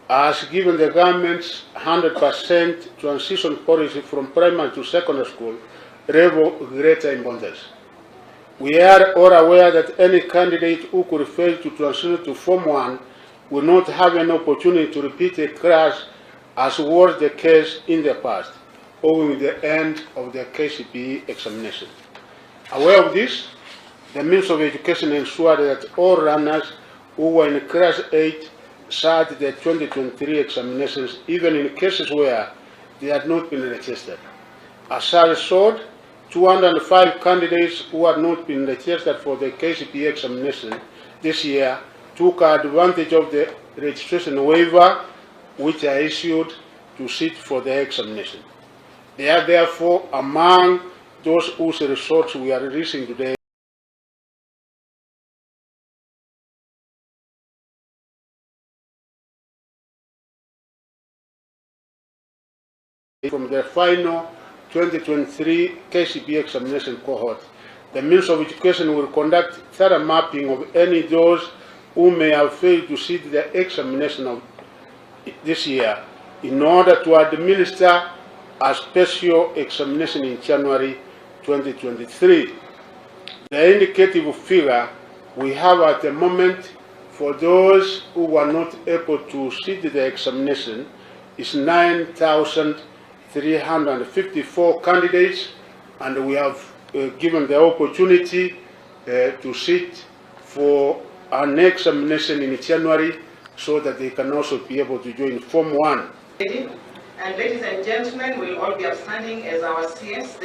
has given the government's 100% transition policy from primary to secondary school greater importance. We are all aware that any candidate who could fail to transition to Form 1 will not have an opportunity to repeat a class, as was the case in the past, owing the end of the Kcpe examination. Aware of this, the Minister of Education ensured that all runners who were in Class 8 sat the 2023 examinations, even in cases where they had not been registered. As a result, 205 candidates who had not been registered for the Kcpe examination this year took advantage of the registration waiver which I issued to sit for the examination. They are therefore among those whose results we are releasing today. From the final 2023 Kcpe examination cohort, the Minister of Education will conduct thorough mapping of any those who may have failed to sit the examination of this year in order to administer a special examination in January 2023. The indicative figure we have at the moment for those who were not able to sit the examination is 9,354 candidates, and we have given the opportunity to sit for an examination in January so that they can also be able to join Form 1. And ladies and gentlemen, we'll all be upstanding as our CS.